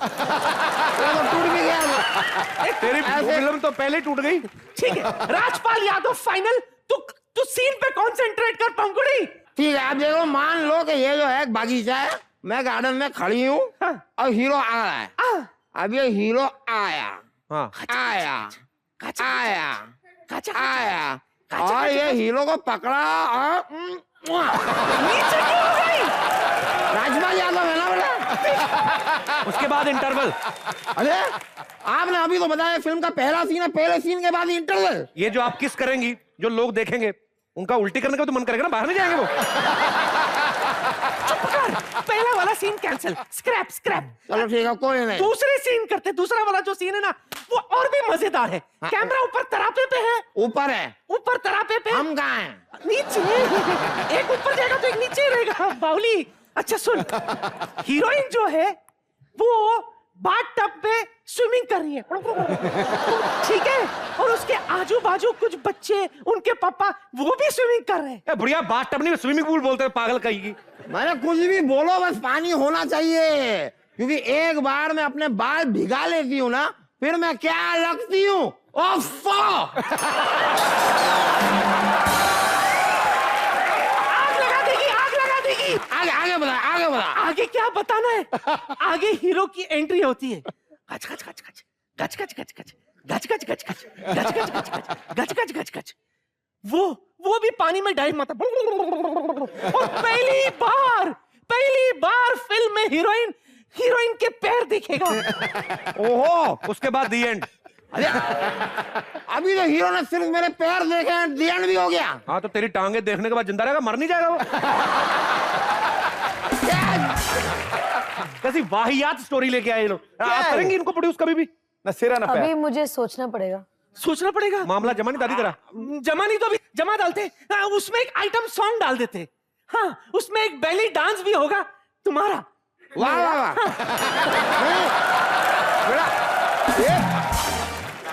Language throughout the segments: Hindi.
वो तो टूट भी गया। तेरी फिल्म तो पहले टूट गई। ठीक है राजपाल यादव फाइनल। तू सीन पे कॉन्सेंट्रेट कर पंखुड़ी। ठीक है, आप देखो, मान लो कि ये जो है एक बागीचा है, मैं गार्डन में खड़ी हूँ और हीरो आ रहा है। अब ये हीरो आया आया आया और ये हीरो को पकड़ा और नीचे क्यों हो गई? राजपाल यादव है ना बेटा। उसके बाद इंटरवल। अरे आपने अभी तो बताया फिल्म का पहला सीन है, पहले सीन के बाद इंटरवल। ये जो आप किस करेंगी, जो लोग देखेंगे उनका उल्टी करने का तो मन करेगा ना, बाहर नहीं जाएंगे वो। चुप कर, पहला वाला सीन कैंसिल, स्क्रैप स्क्रैप। चलो ठीक है, कोई नहीं। दूसरे सीन करते। दूसरा वाला जो सीन है ना वो और भी मजेदार है। कैमरा ऊपर तरापे पे है। ऊपर है। ऊपर तरापे पे। हम कहाँ हैं? नीचे। एक ऊपर जाएगा तो एक नीचे रहेगा बाउली। अच्छा सुन, हीरोइन जो है वो बाथ टब पे स्विमिंग कर रही है, ठीक है, और उसके आजू बाजू कुछ बच्चे, उनके पापा वो भी स्विमिंग कर रहे हैं। बढ़िया, बाथ टब नहीं स्विमिंग पूल बोलते हैं, पागल कहीं। मैंने कुछ भी बोलो, बस पानी होना चाहिए, क्योंकि एक बार मैं अपने बाल भिगा लेती हूँ ना, फिर मैं क्या लगती हूँ। आगे बता, आगे बता। आगे क्या बताना है? आगे हीरो की एंट्री होती है। गच गच गच गच गच गच गच गच गच गच गच गच गच गच गच गच गच गच गच। वो भी पानी में डाइव मारता। और पहली बार फिल्म में हीरोइन के पैर दिखेगा। ओहो, उसके बाद दी एंड। अरे अभी तो हीरो ने सिर्फ मेरे पैर देखे हैं, दी एंड भी हो गया। हाँ तो तेरी टांगे देखने के बाद जिंदा रहेगा, मर नहीं जाएगा वो। कैसी वाहियात स्टोरी लेके आए लोग। आप करेंगी इनको प्रोड्यूस कभी भी? ना सिरा ना पैर। अभी मुझे सोचना पड़ेगा। सोचना पड़ेगा। मामला जमा नहीं दादी तेरा? जमा नहीं तो अभी जमा डालते। हाँ, उसमें एक आइटम सॉन्ग डाल देते। हाँ, उसमें एक बेली डांस भी होगा तुम्हारा। वाह वाह वाह।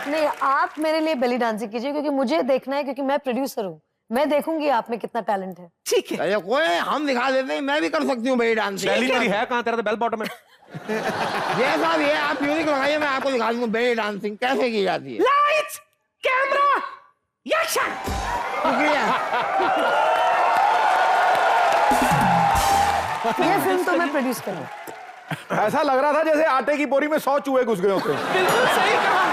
नहीं, आप मेरे लिए बेली डांसिंग कीजिए, क्योंकि मुझे देखना है, क्योंकि मैं प्रोड्यूसर हूँ। मैं देखूंगी आप में कितना टैलेंट है। ठीक है, अरे कोई हम दिखा देते हैं, मैं भी कर सकती हूँ भाई डांसिंग। बेली तेरी है कहाँ? तेरा तो बेल बॉटम है। ये सब ये आप म्यूजिक लगाइए, मैं आपको दिखा दूंगा बेली डांसिंग कैसे की जाती है। Lights camera action. शुक्रिया। ये फिल्म तो मैं प्रोड्यूस करूँ। ऐसा लग रहा था जैसे आटे की बोरी में 100 चूहे घुस गए होते हैं। बिल्कुल सही कहा,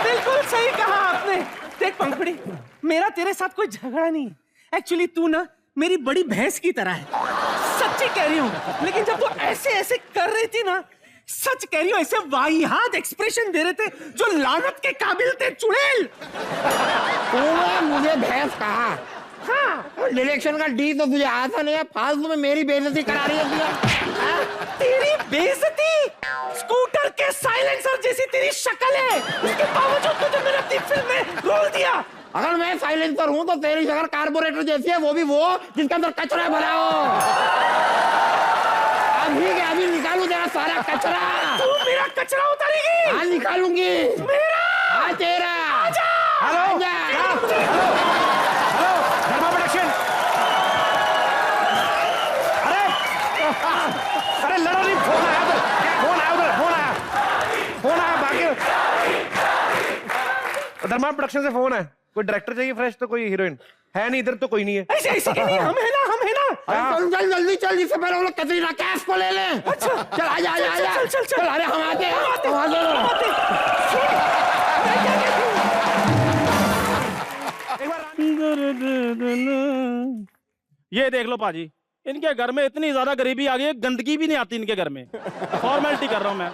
बिल्कुल सही कहा आपने। देख पंखुड़ी, मेरा तेरे साथ कोई झगड़ा नहीं है। एक्चुअली तू ना मेरी बड़ी भैंस की तरह है, सच्ची कह रही हूँ। लेकिन जब तू ऐसे ऐसे कर रही थी ना, सच कह रही हूँ, ऐसे वाहियात एक्सप्रेशन दे रहे थे जो लानत के काबिल थे। चुड़ैल, तूने मुझे भैंस कहा। हाँ, डायरेक्शन का डी तो तुझे आता नहीं है, फालतू में मेरी बेइज्जती करा रही है। तेरी बेइज्जती? स्कूटर के साइलेंसर जैसी तेरी शक्ल है, उसके बावजूद तुझे मैंने अपनी फिल्म में रोल दिया। अगर मैं साइलेंसर हूँ तो तेरी शक्ल कार्बोरेटर जैसी है, वो भी वो जिसके अंदर कचरा भरा हो। अभी निकालू तेरा सारा कचरा। तू मेरा कचरा उतारेगी? हाँ निकालूंगी। मेरा? हाँ तेरा। हेलो धर्मा प्रोडक्शन। अरे लड़ो नहीं, फोन आया उधर, फोन आया बाकी। धर्मा प्रोडक्शन से फोन है, कोई डायरेक्टर चाहिए फ्रेश, तो कोई हीरोइन है नहीं इधर, तो कोई नहीं है। ऐसे नहीं, हम है ना। चल जल्दी चल, जिससे पहले वो लोग कतरीना कैफ को ले लें। अच्छा चल आजा। चल। अरे हम आते हैं। ये देख लो पाजी, इनके घर में इतनी ज्यादा गरीबी आ गई है, गंदगी भी नहीं आती इनके घर में। फॉर्मेलिटी कर रहा हूं मैं।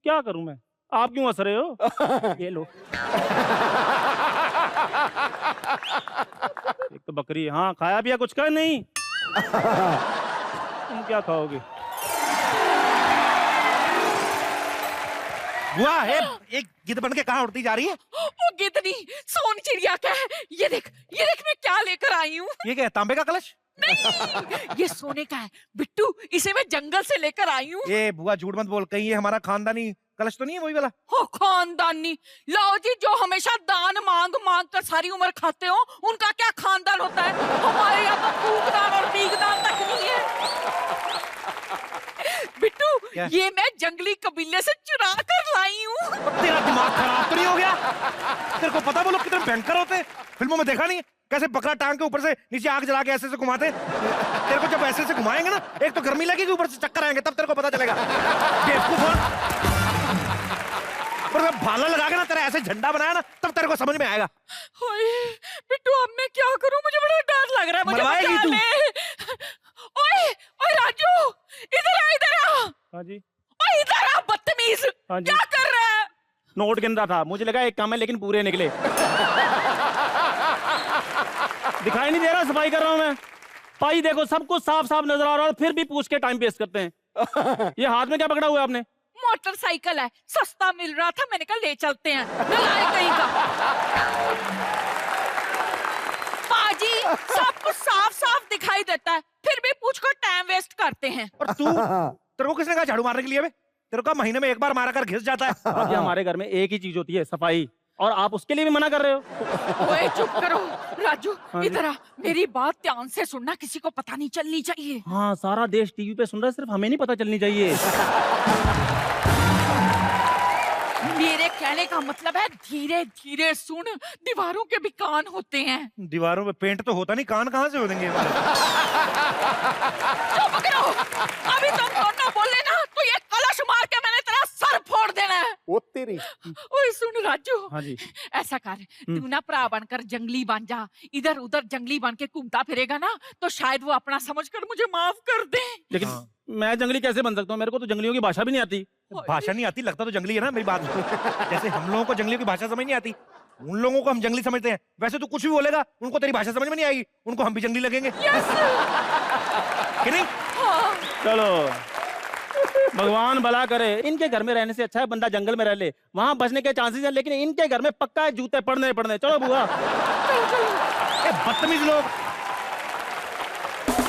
क्या करूं मैं? आप क्यों हंस रहे हो? ये लो। एक तो बकरी। हाँ, खाया पिया कुछ का नहीं? तुम क्या खाओगे? बुआ है एक गिद्ध बन के कहाँ उड़ती जा रही है? वो गिद्ध नहीं, सोन चिड़िया का है। ये देख मैं क्या लेकर आई हूँ। ये क्या है, तांबे का कलश? नहीं, ये सोने का है बिट्टू, इसे मैं जंगल से लेकर आई हूँ। ये बुआ झूठ मत बोल, कहीं ये हमारा खानदानी कलश तो नहीं है वही वाला? हो खानदानी, लाओ जी, जो हमेशा दान मांग मांग कर सारी उम्र खाते हो, उनका क्या खानदान होता है? हमारे यहाँ तो फूकदान और बीगदान तक नहीं है। बिट्टू, ये मैं जंगली कबीले से चुरा कर लाई हूँ। तेरा दिमाग खराब तो नहीं हो गया? तेरे को पता वो लोग कितने भयंकर होते हैं? फिल्मों में देखा नहीं है कैसे बकरा टांग के ऊपर से नीचे आग जला के ऐसे से घुमाते हैं? तेरे को जब ऐसे से घुमाएंगे ना, एक तो गर्मी लगेगी, ऊपर से चक्कर आएंगे, तब तेरे को पता चलेगा। बेवकूफ हो। पर जब भाला लगा के ना तेरा ऐसे झंडा बनाया ना, तब तेरे को समझ में आएगा। बिट्टू, अब मैं क्या करूं? मुझे बड़ा डर लग रहा है। मुझे मरवाएगी बचा तू। ले। ओए ओए राजू, इधर आ, इधर आ। हाँ जी। ओए इधर आ बदतमीज, हाँ जी। क्या कर रहा है? नोट गिन रहा था, मुझे लगा एक काम है लेकिन पूरे निकले। दिखाई नहीं दे रहा सफाई कर रहा हूं मैं। पाई देखो, सब कुछ साफ साफ नजर आ रहा है, फिर भी पूछ के टाइम वेस्ट करते हैं। ये हाथ में क्या पकड़ा हुआ है आपने? मोटरसाइकिल है, सस्ता मिल रहा था, मैंने कहा ले चलते हैं। नलायक कहीं का। पाजी, सब कुछ साफ साफ दिखाई देता है, फिर भी पूछ कर टाइम वेस्ट करते हैं। और तू, तेरे को किसने कहा झाड़ू मारने के लिए? तेरे को महीने में एक बार मारा कर घिस जाता है। अब ये हमारे घर में एक ही चीज होती है, सफाई, और आप उसके लिए भी मना कर रहे हो। ओए चुप करो राजू, हाँ जी। इधर आ, मेरी बात ध्यान से सुनना, किसी को पता नहीं चलनी चाहिए। हाँ, सारा देश टीवी पे सुन रहा है, सिर्फ हमें नहीं पता चलनी चाहिए। मेरे कहने का मतलब है धीरे धीरे सुन, दीवारों के भी कान होते हैं। दीवारों पे पेंट तो होता नहीं, कान कहाँ से हो देंगे हमारे? चुप करो, अभी तुम दोनों बोले ना तो ये कलश मार के मैंने तेरा सर फोड़ देना है। वो तेरी। ओए सुन राजू, हाँ जी। ऐसा कर, तू ना भरा बनकर जंगली बन जा, इधर उधर जंगली बन के घूमता फिरेगा ना, तो शायद वो अपना समझकर मुझे माफ कर दे। लेकिन मैं जंगली कैसे बन सकता हूँ? मेरे को तो जंगलियों की भाषा भी नहीं आती। भाषा नहीं आती, लगता तो जंगली है ना, मेरी बात। जैसे हम लोगों को जंगलियों की भाषा समझ नहीं आती, उन लोगों को हम जंगली समझते हैं। वैसे तू कुछ भी बोलेगा, उनको तेरी भाषा समझ में नहीं आएगी, उनको हम भी जंगली लगेंगे। कि नहीं? चलो, भगवान भला करे। इनके घर में रहने से अच्छा है बंदा जंगल में रह ले, वहां बचने के चांसेस हैं, लेकिन इनके घर में पक्का है जूते पड़ने पड़ने। चलो बुआ। बदतमीज लोग।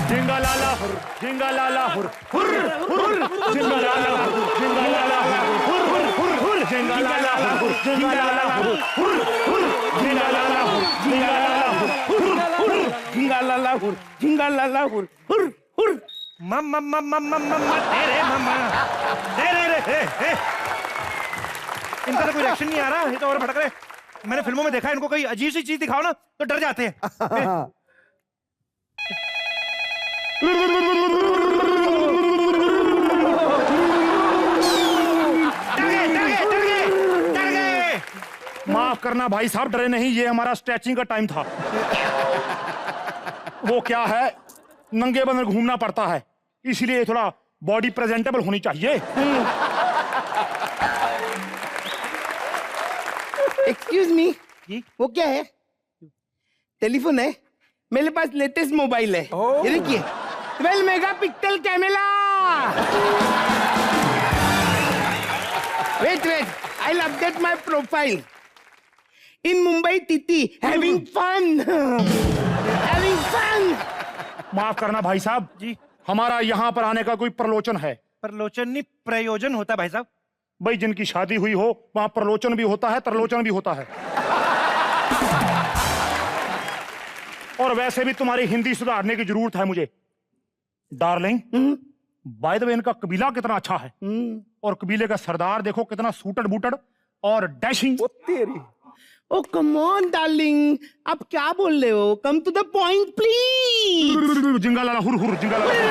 झिंगा लाला हुर, झिंगा लाला हुर, हुर हुर, झिंगा लाला हुर, झिंगा लाला हुर, हुर हुर हुर, झिंगा लाला हुर, झिंगा लाला हुर, हुर हुर, झिंगा लाला हुर, झिंगा लाला हुर, हुर हुर, झिंगा लाला हुर, झिंगा लाला हुर, हुर हुर। मम्मा मम्मा मम्मा तेरे मम्मा तेरे रे हे। इनका तो कोई रिएक्शन नहीं आ रहा, ये तो और भड़क रहे। मैंने फिल्मों में देखा है, इनको कोई अजीब सी चीज दिखाओ ना तो डर जाते हैं। माफ करना भाई साहब, डरे नहीं, ये हमारा स्ट्रेचिंग का टाइम था। वो क्या है, नंगे बदन घूमना पड़ता है, इसलिए थोड़ा बॉडी प्रेजेंटेबल होनी चाहिए। एक्सक्यूज मी, वो क्या है? टेलीफोन है? मेरे पास लेटेस्ट मोबाइल है, ये देखिए, 12 megapixel camera. Wait wait, I will update my profile. In Mumbai टीटी, हैविंग फन, हैविंग फन। माफ करना भाई साहब जी, हमारा यहाँ पर आने का कोई प्रलोचन है। प्रलोचन नहीं, प्रयोजन होता है भाई साहब। भाई जिनकी शादी हुई हो वहां प्रलोचन भी होता है, तरलोचन भी होता है। और वैसे भी तुम्हारी हिंदी सुधारने की जरूरत है मुझे। डार्लिंग, बाय द वे इनका कबीला कितना अच्छा है, और कबीले का सरदार देखो कितना सूटड बूटड और डैशिंग। ओ तेरी, ओ कम ऑन डार्लिंग, आप क्या बोल रहे हो? Come to the point please. जिंगा लाला हुर हुर, जिंगा लाला हुर।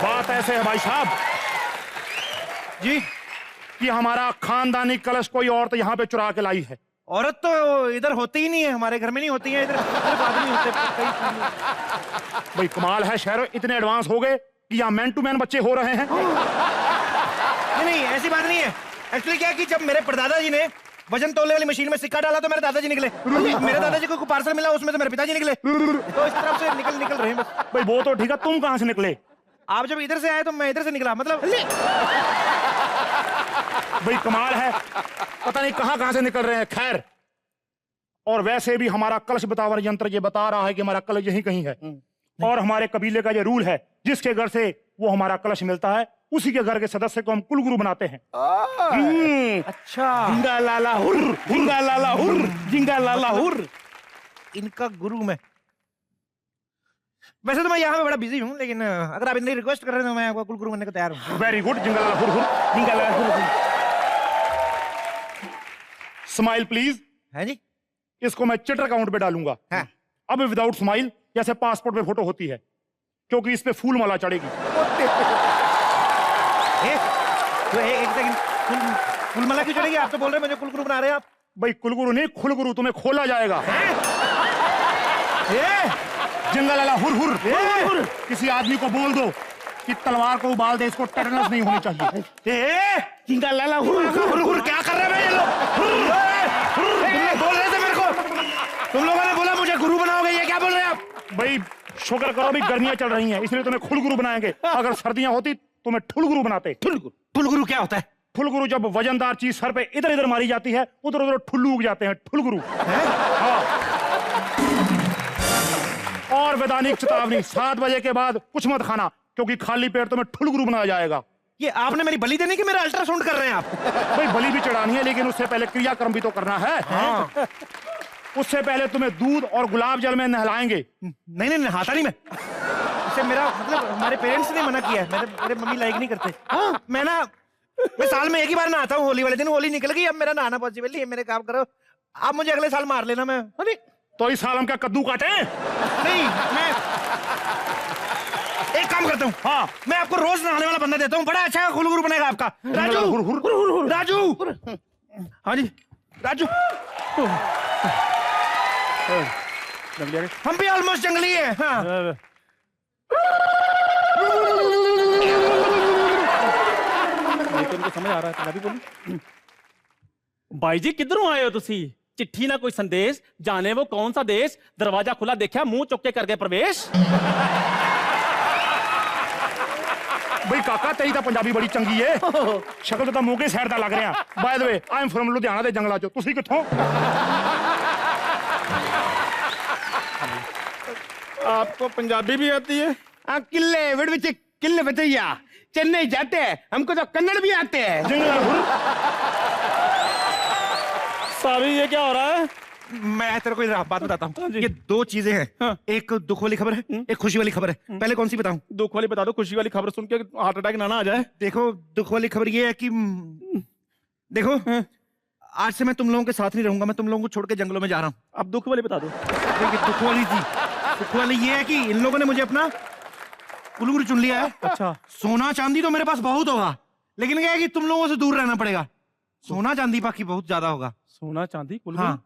बात ऐसे है भाई साहब जी कि हमारा खानदानी कलश कोई औरत यहाँ पे चुरा के लाई है। औरत तो इधर होती ही नहीं है, हमारे घर में नहीं होती है, इधर सिर्फ आदमी होते हैं। भाई कमाल है, शहरों इतने एडवांस हो गए कि यहाँ मैन टू मैन बच्चे हो रहे हैं। नहीं, ऐसी बात नहीं है। एक्चुअली क्या है कि जब मेरे परदादा जी ने वजन तोलने वाली मशीन में सिक्का डाला तो मेरे दादाजी निकले। मेरे दादाजी को पार्सल मिला, उसमें से मेरे पिताजी निकले। तो इस तरफ से निकल रहे हैं बस। भाई वो तो ठीक है, तुम कहाँ से निकले? आप जब इधर से आए तो मैं इधर से निकला, मतलब। भाई कमाल है, पता नहीं कहाँ से निकल रहे हैं। खैर, और वैसे भी हमारा कलश बतावर यंत्र ये बता रहा है कि हमारा कलश यहीं कहीं है, और हमारे कबीले का ये रूल है, जिसके घर से वो हमारा कलश मिलता है, उसी के घर के सदस्य को हम कुलगुरु बनाते हैं। अच्छा, जिंगा लाला हुर, जिंगा लाला हुर, जिंगा लाला हुर। इनका गुरु मैं। वैसे तो मैं यहाँ पे बड़ा बिजी हूँ, लेकिन अगर आप इतनी रिक्वेस्ट कर रहे हैं तो मैं आपको कुलगुरु बनने को तैयार हूँ। वेरी गुड, जिंगा लाला हुर हुर, जिंगा लाला हुर हुर। Smile please. है जी। इसको मैं चिटर अकाउंट पे डालूंगा। हाँ। अब विदाउट स्माइल जैसे पासपोर्ट पे फोटो होती है, क्योंकि इस पे फूल माला चढ़ेगी। एक सेकंड, फूल माला क्यों चढ़ेगी? आप तो बोल रहे हैं मुझे कुलगुरु बना रहे हैं आप। भाई कुलगुरु नहीं, खुलगुरु, तुम्हें खोला जाएगा। जिंगा लाला हुर हुर, हुर। किसी आदमी को बोल दो कि तलवार को उबाल दे, इसको टेटनस नहीं होनी चाहिए। जिंगा लाला हुर, हुर हुर क्या कर रहे हैं ये लोग? तुमने बोल रहे थे मेरे को, तुम लोगों ने बोला मुझे गुरु बनाओगे, ये क्या बोल रहे हैं आप? भाई शुक्र करो, अभी गर्मियां चल रही हैं, इसलिए तुम्हें खुलगुरु बनाएंगे। अगर सर्दियां होती तो मैं ठुलगुरु बनाते। ठुलगुरु क्या होता है? ठुलगुरु जब वजनदार चीज सर पे इधर इधर मारी जाती है, उधर उधर ठुल्लू उग जाते हैं, ठुलगुरु। हाँ। और वैधानिक चेतावनी, 7 बजे के बाद कुछ मत खाना, क्योंकि खाली पेट तुम्हें ठुलगुरु बनाया जाएगा। ये आपने मेरी बलि देने की मेरा अल्ट्रासाउंड कर रहे हैं आप? भाई बलि भी चढ़ानी है, लेकिन उससे पहले क्रियाक्रम भी तो करना है। हाँ। उससे पहले तुम्हें दूध और गुलाब जल में नहलाएंगे। नहीं, नहाता नहीं मैं। इससे मेरा मतलब हमारे पेरेंट्स ने मना किया है, मेरे मम्मी लाइक नहीं करते। मैं साल में एक ही बार नहाता हूँ, होली वाले दिन। होली निकल गई, अब मेरा नहाना पॉसिबल नहीं है। मेरे काम करो, आप मुझे अगले साल मार लेना। मैं अरे तो इस साल हम क्या कद्दू काटे? नहीं, मैं एक काम करता हूँ। हाँ, मैं आपको रोज नहाने वाला बंदा देता हूँ, बड़ा अच्छा कुलगुरु बनेगा आपका। राजू, राजू। हाँ जी, राजू। हम भी ऑलमोस्ट जंगली है। हाँ। तो उनको समझ आ रहा है, पंजाबी बोली। भाई जी किधरों आए हो तुसी? चिट्ठी ना कोई संदेश, जाने वो कौन सा देश, दरवाजा खुला देखा मुंह चुक के कर गए प्रवेश। भाई काका तेरी तो पंजाबी बड़ी चंगी है, शक्ल तो मोगे शहर दा लग रहा। By the way I am from Ludhiana दे जंगलां चों, तुसी कित्थों? आपको पंजाबी भी आती है? किले बचैया, चेन्नई जाते हैं, हमको तो कन्नड़ भी आते हैं। साबी ये क्या हो रहा है? मैं तेरे को इधर बात बताता हूँ। ये 2 चीजें हैं। हाँ। एक दुख वाली खबर है, एक खुशी वाली खबर है। पहले कौन सी बताऊं? दुख वाली बता दो, खुशी वाली खबर सुन के हार्ट अटैक ना आ जाए। देखो, दुख वाली खबर ये है कि देखो, आज से मैं तुम लोगों के साथ नहीं रहूंगा, मैं तुम लोगों को छोड़ के जंगलों में जा रहा हूँ। अब दुख वाली बता दो। दुख वाली थी, दुख वाली ये है कि इन लोगों ने मुझे अपना कुलगुरु चुन लिया है। अच्छा। सोना चांदी तो मेरे पास बहुत होगा, लेकिन क्या है कि तुम लोगों से दूर रहना पड़ेगा। सोना चांदी बाकी बहुत ज्यादा होगा। सोना चांदी कुलगुरु? हाँ,